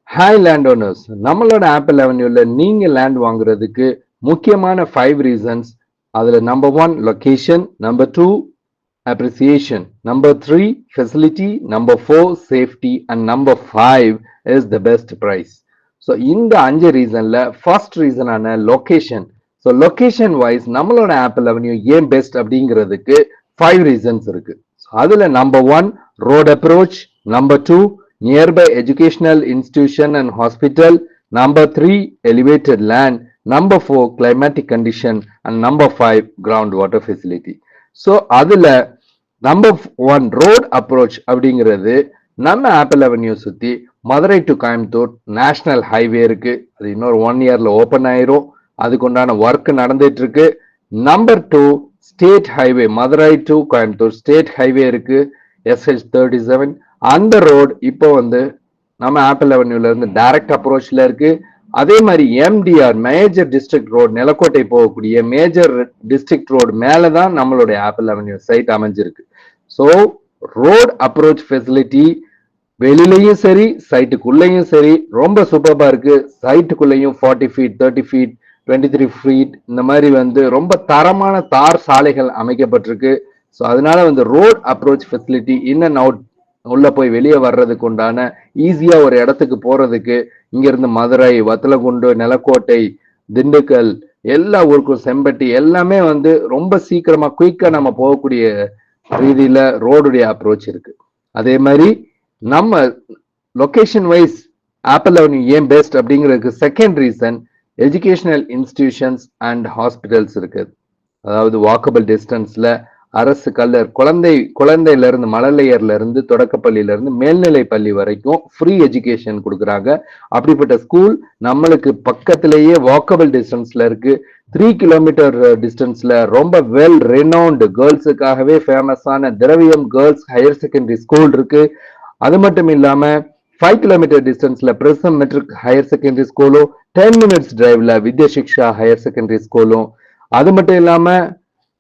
Hi land owners, நம்மளோட Apple அவென்யூல நீங்க லேண்ட் வாங்குறதுக்கு முக்கியமான 5 ரீசன்ஸ். அதுல number 1 location, number 2 appreciation, number 3 facility, number 4 safety and number 5 is the best price. So இந்த 5 ரீசன்ல ஃபர்ஸ்ட் ரீசனான லொகேஷன். ஸோ லொகேஷன் வைஸ் நம்மளோட ஆப்பிள் அவென்யூ ஏன் பெஸ்ட் அப்படிங்கிறதுக்கு 5 ரீசன்ஸ் இருக்கு. அதுல number 1 road approach, number 2 nearby educational institution and hospital, number 3 elevated land, number 4 climatic condition and number 5 groundwater facility. So அதுல number 1 road approach அப்படிங்கிறது நம்ம apple avenue சுத்தி Madurai to Coimbatore national highway இருக்கு. அது இன்னொரு 1 இயர்ல ஓபன் ஆயிரும். அதுக்கு உண்டான ஒர்க் நடந்துட்டு இருக்கு. Number 2 state highway, Madurai to Coimbatore state highway இருக்கு, SH37. அந்த ரோடு இப்போ வந்து நம்ம ஆப்பிள் அவென்யூல இருந்து டைரக்ட் அப்ரோச்ல இருக்கு. அதே மாதிரி MDR major district road, Nilakottai போகக்கூடிய மேஜர் டிஸ்ட்ரிக்ட் ரோடு மேலதான் நம்மளுடைய ஆப்பிள் அவென்யூ சைட் அமைஞ்சிருக்கு. ஸோ ரோட் அப்ரோச் ஃபெசிலிட்டி வெளியிலையும் சரி சைட்டுக்குள்ளேயும் சரி ரொம்ப சூப்பர்பா இருக்கு. சைட்டுக்குள்ளேயும் 40 ஃபீட், 30 ஃபீட், 23 ஃபீட் இந்த மாதிரி வந்து ரொம்ப தரமான தார் சாலைகள் அமைக்கப்பட்டிருக்கு. ஸோ அதனால வந்து road approach facility in and out உள்ள போய் வெளியே வர்றதுக்கு உண்டான ஈஸியா ஒரு இடத்துக்கு போறதுக்கு இங்க இருந்து மதுரை, வத்தலகுண்டு, நிலக்கோட்டை, திண்டுக்கல் எல்லா ஊருக்கும், செம்பட்டி எல்லாமே வந்து ரொம்ப சீக்கிரமா குயிக்கா நம்ம போகக்கூடிய ரீதியில ரோடுடைய அப்ரோச் இருக்கு. அதே மாதிரி நம்ம லொகேஷன் வைஸ் ஆப்பிள் அவென்யூ ஏன் பெஸ்ட் அப்படிங்கிறதுக்கு second reason educational institutions and hospitals இருக்கு. அதாவது வாக்கபிள் டிஸ்டன்ஸ்ல அரசு கல்லர் குழந்தையில இருந்து மழலையர்ல இருந்து தொடக்கப்பள்ளியில இருந்து மேல்நிலை பள்ளி வரைக்கும் ஃப்ரீ எஜுகேஷன் கொடுக்குறாங்க. அப்படிப்பட்ட ஸ்கூல் நம்மளுக்கு பக்கத்திலேயே வாக்கபிள் டிஸ்டன்ஸ்ல இருக்கு. 3 கிலோமீட்டர் டிஸ்டன்ஸ்ல ரொம்ப வெல் ரெனவுண்ட் கேர்ள்ஸுக்காகவே ஃபேமஸான திரவியம் கேர்ள்ஸ் ஹையர் செகண்டரி ஸ்கூல் இருக்கு. அது மட்டும் இல்லாம 5 கிலோமீட்டர் டிஸ்டன்ஸ்ல பிரிசம் மெட்ரிக் ஹையர் செகண்டரி ஸ்கூலும், 10 மினிட்ஸ் டிரைவ்ல வித்யா சிக்ஷா ஹையர் செகண்டரி ஸ்கூலும், அது மட்டும் இல்லாம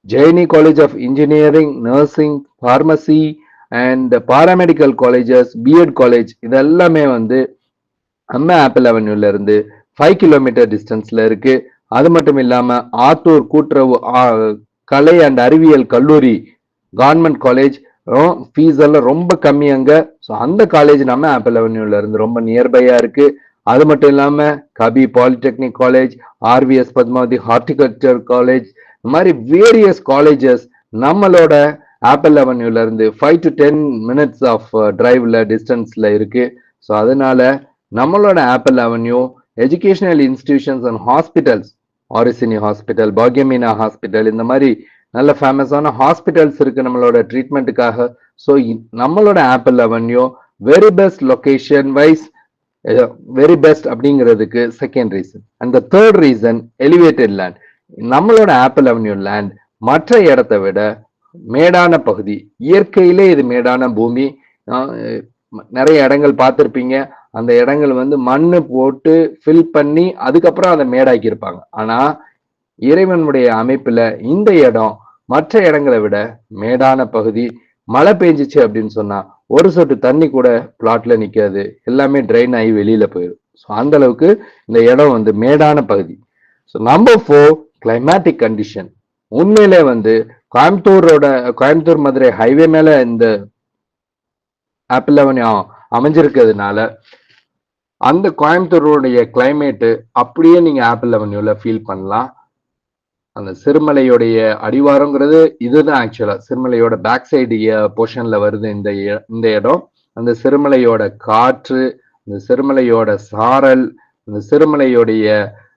Jaini college of engineering, nursing, pharmacy and paramedical colleges, BEd college இதெல்லாமே வந்து நம்ம ஆப்பிள் அவென்யூல இருந்து 5 கிலோமீட்டர் டிஸ்டன்ஸ்ல இருக்கு. அது மட்டும் இல்லாம ஆத்தூர் கூட்டுறவு கலை அண்ட் அறிவியல் கல்லூரி கவர்மெண்ட் காலேஜ் ஃபீஸ் எல்லாம் ரொம்ப கம்மி அங்க. ஸோ அந்த காலேஜ் நம்ம ஆப்பிள் அவென்யூல இருந்து ரொம்ப நியர்பையா இருக்கு. அது மட்டும் இல்லாம கபி polytechnic college, RVS Padmavathi horticulture college, இந்த மாதிரி வேரியஸ் காலேஜஸ் நம்மளோட ஆப்பிள் அவென்யூல இருந்து 5 to 10 மினிட்ஸ் ஆஃப் டிரைவ்ல டிஸ்டன்ஸ்ல இருக்கு. ஸோ அதனால நம்மளோட Apple Avenue educational institutions and hospitals, ஆரிசினி ஹாஸ்பிட்டல், பாக்யமீனா ஹாஸ்பிட்டல், இந்த மாதிரி நல்ல ஃபேமஸான ஹாஸ்பிட்டல்ஸ் இருக்கு நம்மளோட ட்ரீட்மெண்ட்டுக்காக. ஸோ நம்மளோட Apple Avenue very best location wise, very best அப்படிங்கிறதுக்கு second reason. And the third reason elevated land. நம்மளோட ஆப்பிள் அவென்யூ லேண்ட் மற்ற இடத்தை விட மேடான பகுதி, இயற்கையிலே இது மேடான பூமி. நிறைய இடங்கள் பார்த்துருப்பீங்க. அந்த இடங்கள் வந்து மண்ணு போட்டு ஃபில் பண்ணி அதுக்கப்புறம் அதை மேடாக்கி இருப்பாங்க. ஆனா இறைவனுடைய அமைப்புல இந்த இடம் மற்ற இடங்களை விட மேடான பகுதி. மழை பெஞ்சிச்சு அப்படின்னு சொன்னா ஒரு சொட்டு தண்ணி கூட பிளாட்ல நிக்காது, எல்லாமே ட்ரைன் ஆகி வெளியில போயிடும். ஸோ அந்த அளவுக்கு இந்த இடம் வந்து மேடான பகுதி. So number 4 climatic condition. உண்மையிலே வந்து கோயம்புத்தூர் மதுரை ஹைவே மேல இந்த ஆப்பிள் அவென்யூ அமைஞ்சிருக்கிறதுனால அந்த கோயம்புத்தூருடைய கிளைமேட்டு அப்படியே நீங்க ஆப்பிள் அவென்யூல ஃபீல் பண்ணலாம். அந்த சிறுமலையோடைய அடிவாரங்கிறது இதுதான். ஆக்சுவலா சிறுமலையோட பேக் சைடு போர்ஷன்ல வருது இந்த இடம். அந்த சிறுமலையோட காற்று, இந்த சிறுமலையோட சாரல், இந்த சிறுமலையோடைய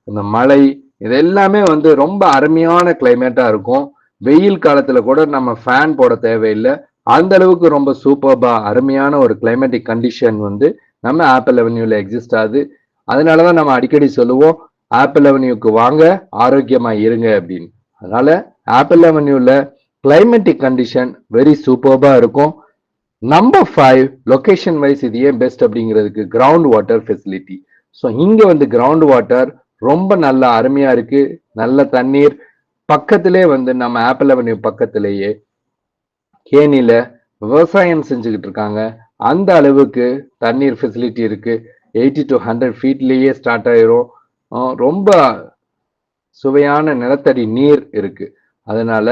அந்த மலை, இது எல்லாமே வந்து ரொம்ப அருமையான கிளைமேட்டா இருக்கும். வெயில் காலத்துல கூட நம்ம ஃபேன் போட தேவையில்லை, அந்த அளவுக்கு ரொம்ப சூப்பர்பா அருமையான ஒரு கிளைமேட்டிக் கண்டிஷன் வந்து நம்ம ஆப்பிள் அவென்யூல எக்ஸிஸ்ட் ஆகுது. அதனாலதான் நம்ம அடிக்கடி சொல்லுவோம் ஆப்பிள் அவென்யூக்கு வாங்க, ஆரோக்கியமா இருங்க அப்படின்னு. அதனால ஆப்பிள் அவென்யூல கிளைமேட்டிக் கண்டிஷன் வெரி சூப்பர்பா இருக்கும். நம்பர் 5 லொகேஷன் வைஸ் இது ஏன் பெஸ்ட் அப்படிங்கிறதுக்கு கிரவுண்ட் வாட்டர் ஃபெசிலிட்டி. ஸோ இங்க வந்து கிரவுண்ட் வாட்டர் ரொம்ப நல்ல அருமையா இருக்கு. நல்ல தண்ணீர் பக்கத்திலே வந்து நம்ம ஆப்பிள் அவென்யூ பக்கத்திலேயே கேணியில விவசாயம் செஞ்சுக்கிட்டு இருக்காங்க. அந்த அளவுக்கு தண்ணீர் ஃபெசிலிட்டி இருக்கு. 80 to 100 ஃபீட்லேயே ஸ்டார்ட் ஆயிரும். ரொம்ப சுவையான நிலத்தடி நீர் இருக்கு. அதனால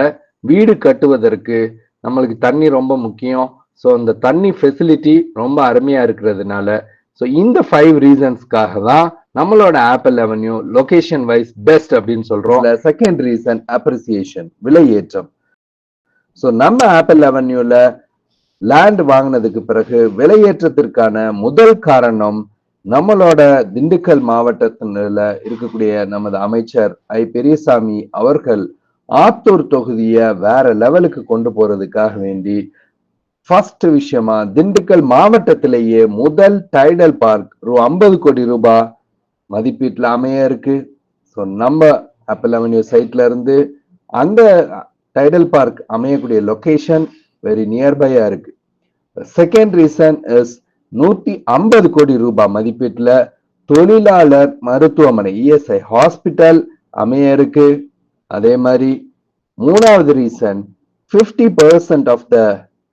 வீடு கட்டுவதற்கு நம்மளுக்கு தண்ணி ரொம்ப முக்கியம். ஸோ இந்த தண்ணி ஃபெசிலிட்டி ரொம்ப அருமையா இருக்கிறதுனால ஸோ இந்த 5 ரீசன்ஸ்க்காக தான் நம்மளோட Apple Avenue location wise best அப்படின்னு சொல்றோம். செகண்ட் ரீசன் அப்ரிசியேஷன், விலையேற்றம். ஸோ நம்ம ஆப்பிள் அவென்யூல லேண்ட் வாங்கினதுக்கு பிறகு விலையேற்றத்திற்கான முதல் காரணம் நம்மளோட திண்டுக்கல் மாவட்டத்தில இருக்கக்கூடிய நமது அமைச்சர் ஐ பெரியசாமி அவர்கள் ஆத்தூர் தொகுதியை வேற லெவலுக்கு கொண்டு போறதுக்காக வேண்டி ஃபர்ஸ்ட் விஷயமா திண்டுக்கல் மாவட்டத்திலேயே முதல் டைடல் பார்க் 50 கோடி ரூபாய் மதிப்பீட்டுல அமைய இருக்கு. ஸோ நம்ம ஆப்பிள் அவென்யூ சைட்ல இருந்து அந்த டைடல் பார்க் அமையக்கூடிய லொகேஷன் வெரி நியர்பையா இருக்கு. செகண்ட் ரீசன் இஸ் 150 கோடி ரூபாய் மதிப்பீட்டுல தொழிலாளர் மருத்துவமனை இஎஸ்ஐ ஹாஸ்பிட்டல் அமைய இருக்கு. அதே மாதிரி மூணாவது ரீசன் 50% ஆஃப் த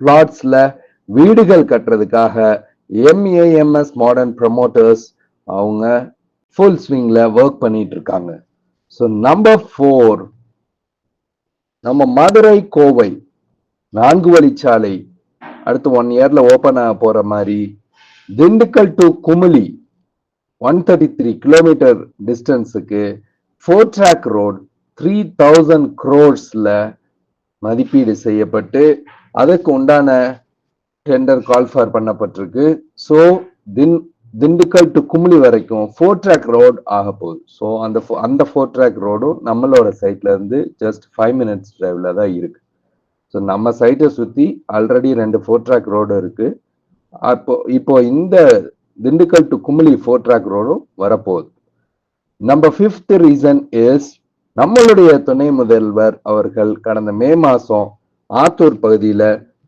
பிளாட்ஸ்ல வீடுகள் கட்டுறதுக்காக எம்ஏஎம்எஸ் மாடர்ன் ப்ரமோட்டர்ஸ் அவங்க ஃபுல் ஸ்விங்ல ஒர்க் பண்ணிட்டு இருக்காங்க. ஸோ நம்பர் 4, நம்ம மதுரை கோவை 4 வழிச்சாலை அடுத்து 1 இயர்ல ஓபன் ஆக போற மாதிரி திண்டுக்கல் டு குமுளி 133 கிலோமீட்டர் டிஸ்டன்ஸுக்கு 4 track ரோட் 3000 crores மதிப்பீடு செய்யப்பட்டு அதுக்கு உண்டான டெண்டர் கால் ஃபார் பண்ணப்பட்டிருக்கு. ஸோ திண்டுக்கல் டு குமுளி வரைக்கும் 4 track ரோட் ஆக போகுது. ஸோ அந்த 4 track ரோடும் நம்மளோட சைட்ல இருந்து ஜஸ்ட் 5 minutes டிரைவ்ல தான் இருக்கு. ஸோ நம்ம சைட்டை சுத்தி ஆல்ரெடி 2 4 track ரோடு இருக்கு. இப்போ இந்த திண்டுக்கல் டு குமுளி 4 track ரோடும் வரப்போகுது. நம்பர் 5th ரீசன் இஸ் நம்மளுடைய துணை முதல்வர் அவர்கள் கடந்த மே மாசம் ஆத்தூர் பகுதியில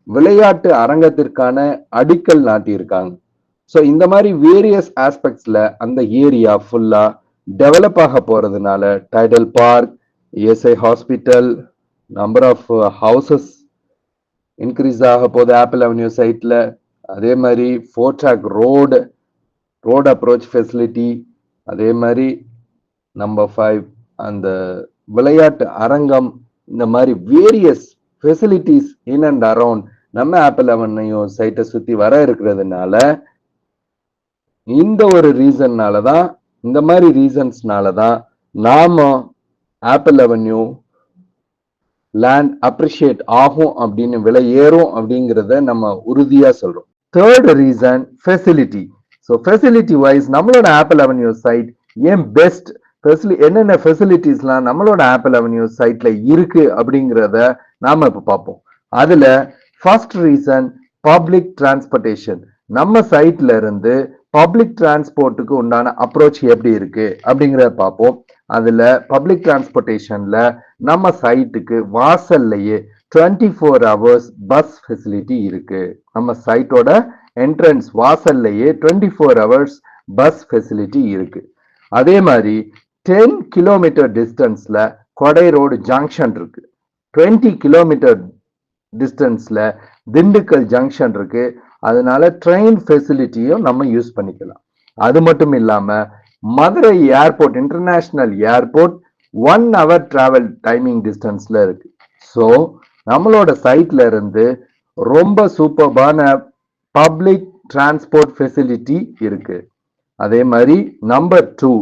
விளையாட்டு அரங்கத்திற்கான அடிக்கல் நாட்டியிருக்காங்க. ஸோ இந்த மாதிரி வேரியஸ் ஆஸ்பெக்ட்ஸ்ல அந்த ஏரியா ஃபுல்லா டெவலப் ஆக போறதுனால Tidel Park, ESI hospital, number of houses increase ஆக போகுது ஆப்பிள் அவென்யூ சைட்ல. அதே மாதிரி 4 track ரோடு அப்ரோச் ஃபெசிலிட்டி, அதே மாதிரி நம்பர் 5 அந்த விளையாட்டு அரங்கம், இந்த மாதிரி various facilities in and around நம்ம ஆப்பிள் அவென்யூ சைட்டை சுத்தி வர இருக்கிறதுனால இந்த ஒரு ரீசன்னாலதான் இந்த மாதிரி ரீசன்ஸ்னாலதான் நாம ஆப்பிள் அவென்யூ லேண்ட் அப்ரிஷியேட் ஆகும் அப்படின்னு விலை ஏறும் அப்படிங்கிறத நம்ம உறுதியா சொல்றோம். Third reason facility. So facility wise நம்மளோட ஆப்பிள் அவென்யூ சைட் ஏன் பெஸ்ட், என்னென்ன ஃபெசிலிட்டிஸ்லாம் நம்மளோட ஆப்பிள் அவென்யூ சைட்ல இருக்கு அப்படிங்கிறத நாம இப்ப பார்ப்போம். அதுல ஃபர்ஸ்ட் ரீசன் பப்ளிக் டிரான்ஸ்போர்டேஷன். நம்ம சைட்ல இருந்து பப்ளிக் டிரான்ஸ்போர்ட்டுக்கு உண்டான அப்ரோச் எப்படி இருக்கு அப்படிங்கிறத பார்ப்போம். அதுல பப்ளிக் டிரான்ஸ்போர்டேஷன்ல நம்ம சைட்டுக்கு வாசல்லையே 24 hours பஸ் ஃபெசிலிட்டி இருக்கு. நம்ம சைட்டோட என்ட்ரன்ஸ் வாசல்லையே 24 hours பஸ் ஃபெசிலிட்டி இருக்கு. அதே மாதிரி 10 கிலோமீட்டர் டிஸ்டன்ஸ்ல கொடை ரோடு ஜங்ஷன் இருக்கு. 20 கிலோமீட்டர் டிஸ்டன்ஸ்ல திண்டுக்கல் ஜங்ஷன் இருக்கு. அதனால ட்ரெயின் ஃபெசிலிட்டியும் நம்ம யூஸ் பண்ணிக்கலாம். அது மட்டும் இல்லாம Madurai airport, international airport 1 hour travel timing டிஸ்டன்ஸ்ல இருக்கு. ஸோ நம்மளோட சைட்ல இருந்து ரொம்ப சூப்பர்பான பப்ளிக் டிரான்ஸ்போர்ட் ஃபெசிலிட்டி இருக்கு. அதே மாதிரி நம்பர் 2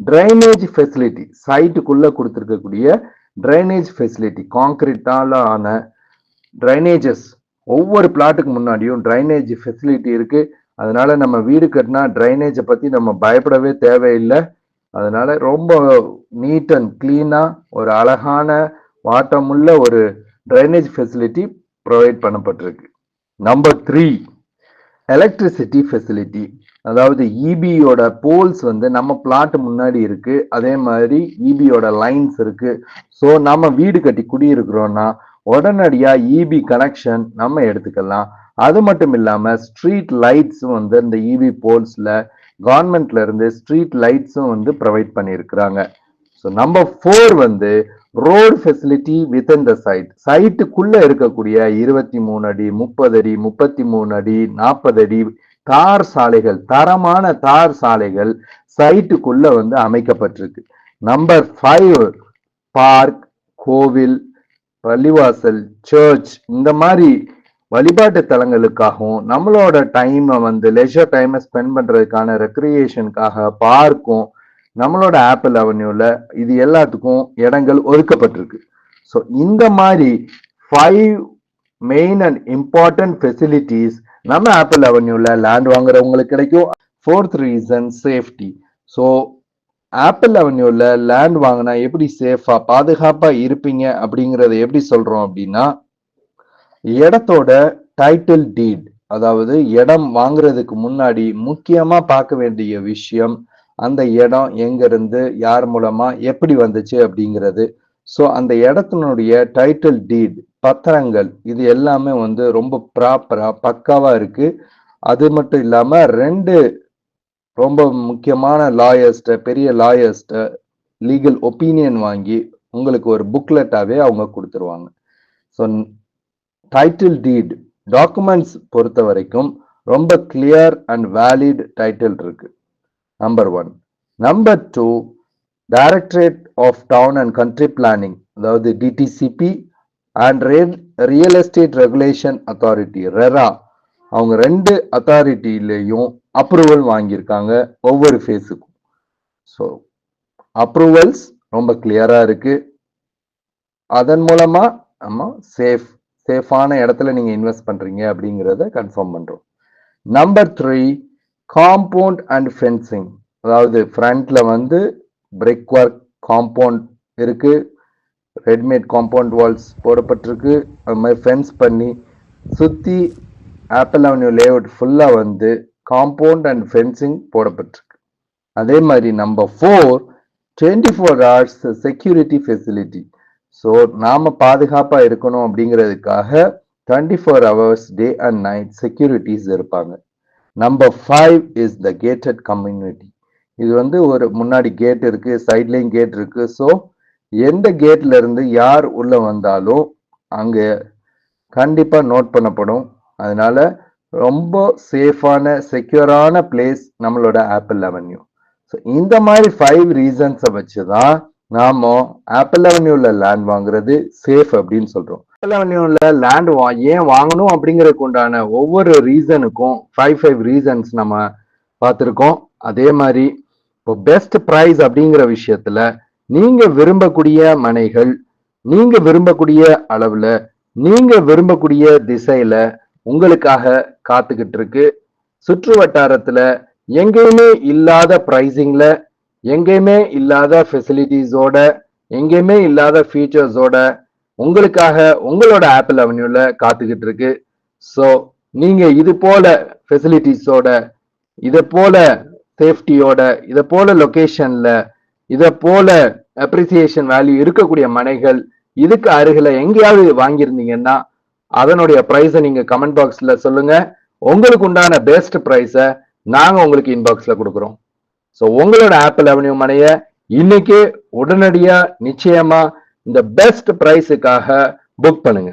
டிரைனேஜ் ஃபெசிலிட்டி. சைட்டுக்குள்ள கொடுத்துருக்கக்கூடிய டிரைனேஜ் ஃபெசிலிட்டி, கான்கிரீட்டால ஆன டிரைனேஜஸ், ஒவ்வொரு பிளாட்டுக்கு முன்னாடியும் டிரைனேஜ் ஃபெசிலிட்டி இருக்கு. அதனால நம்ம வீடு கட்டினா டிரைனேஜை பத்தி நம்ம பயப்படவே தேவையில்லை. அதனால ரொம்ப நீட் அண்ட் கிளீனா ஒரு அழகான வாட்டமுள்ள ஒரு டிரைனேஜ் ஃபெசிலிட்டி ப்ரொவைட் பண்ணப்பட்டிருக்கு. Number 3 electricity facility. அதாவது இபியோட போல்ஸ் நம்ம பிளாட் முன்னாடி இருக்கு. அதே மாதிரி இபியோட லைன்ஸ் இருக்கு. ஸோ நம்ம வீடு கட்டி குடியிருக்கிறோம்னா உடனடியா இபி கனெக்ஷன் நம்ம எடுத்துக்கலாம். அது மட்டும் இல்லாம ஸ்ட்ரீட் லைட்ஸும் இந்த இபி போல்ஸ்ல கவர்மெண்ட்ல இருந்து ஸ்ட்ரீட் லைட்ஸும் ப்ரொவைட் பண்ணியிருக்கிறாங்க. So number 4 road facility within the site. சைட்டுக்குள்ள இருக்கக்கூடிய 23 அடி, 30 அடி, 33 அடி, 40 அடி தார் சாலைகள், தரமான தார் சாலைகள் சைட்டுக்குள்ள வந்து அமைக்கப்பட்டிருக்கு. நம்பர் 5 பார்க், கோவில், பள்ளிவாசல், சர்ச் இந்த மாதிரி வழிபாட்டு தலங்களுக்காகவும் நம்மளோட டைமை வந்து லெஷர் டைமை ஸ்பெண்ட் பண்றதுக்கான ரெக்ரியேஷனுக்காக பார்க்கும் நம்மளோட ஆப்பிள் அவென்யூல இது எல்லாத்துக்கும் இடங்கள் ஒதுக்கப்பட்டிருக்கு. ஸோ இந்த மாதிரி 5 மெயின் அண்ட் இம்பார்ட்டன்ட் ஃபெசிலிட்டிஸ் நம்ம ஆப்பிள் அவென்யூல லேண்ட் வாங்குறவங்களுக்கு கிடைக்கும். 4th reason safety. So Apple அவென்யூல லேண்ட் வாங்கினா எப்படி சேஃபா பாதுகாப்பா இருப்பீங்க அப்படிங்கறத எப்படி சொல்றோம் அப்படின்னா, இடத்தோட டைட்டில் டீட், அதாவது இடம் வாங்குறதுக்கு முன்னாடி முக்கியமா பார்க்க வேண்டிய விஷயம் அந்த இடம் எங்க இருந்து யார் மூலமா எப்படி வந்துச்சு அப்படிங்கிறது. ஸோ அந்த இடத்தினுடைய டைட்டில் டீட், பத்திரங்கள் இது எல்லாமே வந்து ரொம்ப ப்ராப்பரா பக்காவா இருக்கு. அது மட்டும் இல்லாம 2 ரொம்ப முக்கியமான லாயர்ஸ்ட, பெரிய லாயர்ஸ்ட லீகல் ஒப்பீனியன் வாங்கி உங்களுக்கு ஒரு புக்லெட்டாவே அவங்க கொடுத்துருவாங்க. ஸோ டைட்டில் டீட் டாக்குமெண்ட்ஸ் பொறுத்த வரைக்கும் ரொம்ப கிளியர் அண்ட் வேலிட் டைட்டில் இருக்கு. Number 1. Number 2, directorate of town and country planning, அதாவது DTCP and real estate regulation authority RERA, அவங்க 2 அத்தாரிட்டிலையும் அப்ரூவல் வாங்கியிருக்காங்க ஒவ்வொரு ஃபேஸுக்கும். ஸோ அப்ரூவல்ஸ் ரொம்ப கிளியரா இருக்கு. அதன் மூலமா நம்ம சேஃபான இடத்துல நீங்க இன்வெஸ்ட் பண்றீங்க அப்படிங்கிறத கன்ஃபார்ம் பண்றோம். நம்பர் 3, காம்பவுண்ட் அண்ட் ஃபென்சிங், அதாவது ஃப்ரண்ட்ல வந்து பிரிக் ஒர்க் காம்பவுண்ட் இருக்கு, ரெடிமேட் காம்பவுண்ட் வால்ஸ் போடப்பட்டிருக்கு. அது மாதிரி ஃபென்ஸ் பண்ணி சுத்தி ஆப்பிள் அவென்யூ லேஅவுட் ஃபுல்லா வந்து காம்பவுண்ட் அண்ட் ஃபென்சிங் போடப்பட்டிருக்கு. அதே மாதிரி number 4, 24 hours security facility. So நாம பாதுகாப்பா இருக்கணும் அப்படிங்கிறதுக்காக 24 hours day and night securities இருப்பாங்க. Number 5 is the gated community. இது வந்து ஒரு முன்னாடி கேட் இருக்கு, சைட்லையும் கேட் இருக்கு. ஸோ எந்த கேட்ல இருந்து யார் உள்ள வந்தாலும் அங்க கண்டிப்பா நோட் பண்ணப்படும். அதனால ரொம்ப சேஃபான செக்யூரான பிளேஸ் நம்மளோட ஆப்பிள் அவென்யூ. ஸோ இந்த மாதிரி 5 ரீசன்ஸை வச்சுதான் நாம ஆப்பிள் அவென்யூல லேண்ட் வாங்குறது சேஃப் அப்படின்னு சொல்றோம். ஆப்பிள் அவென்யூல லேண்ட் ஏன் வாங்கணும் அப்படிங்கறதுக்கு உண்டான ஒவ்வொரு ரீசனுக்கும் 5 ரீசன்ஸ் நம்ம பார்த்திருக்கோம். அதே மாதிரி இப்போ பெஸ்ட் பிரைஸ் அப்படிங்கிற விஷயத்துல நீங்க விரும்பக்கூடிய மனைகள், நீங்க விரும்பக்கூடிய அளவுல, நீங்க விரும்பக்கூடிய திசையில உங்களுக்காக காத்துக்கிட்டு இருக்கு. சுற்று வட்டாரத்துல எங்கேயுமே இல்லாத பிரைசிங்ல, எங்கேயுமே இல்லாத ஃபெசிலிட்டிஸோட, எங்கேயுமே இல்லாத ஃபீச்சர்ஸோட உங்களுக்காக உங்களோட ஆப்பிள் அவென்யூல காத்துக்கிட்டு இருக்கு. ஸோ நீங்க இது போல ஃபெசிலிட்டிஸோட, இதை போல சேஃப்டியோட, இதை போல லொகேஷன்ல, இதை போல அப்ரிசியேஷன் வேல்யூ இருக்கக்கூடிய மனைகள் இதுக்கு அருகில எங்கேயாவது வாங்கியிருந்தீங்கன்னா அதனுடைய பிரைஸை நீங்க கமெண்ட் பாக்ஸ்ல சொல்லுங்க. உங்களுக்கு உண்டான பெஸ்ட் பிரைஸை நாங்க உங்களுக்கு இன்பாக்ஸ்ல கொடுக்குறோம். ஸோ உங்களோட ஆப்பிள் அவென்யூ மனைய இன்னைக்கு உடனடியா நிச்சயமா இந்த பெஸ்ட் பிரைஸுக்காக புக் பண்ணுங்க.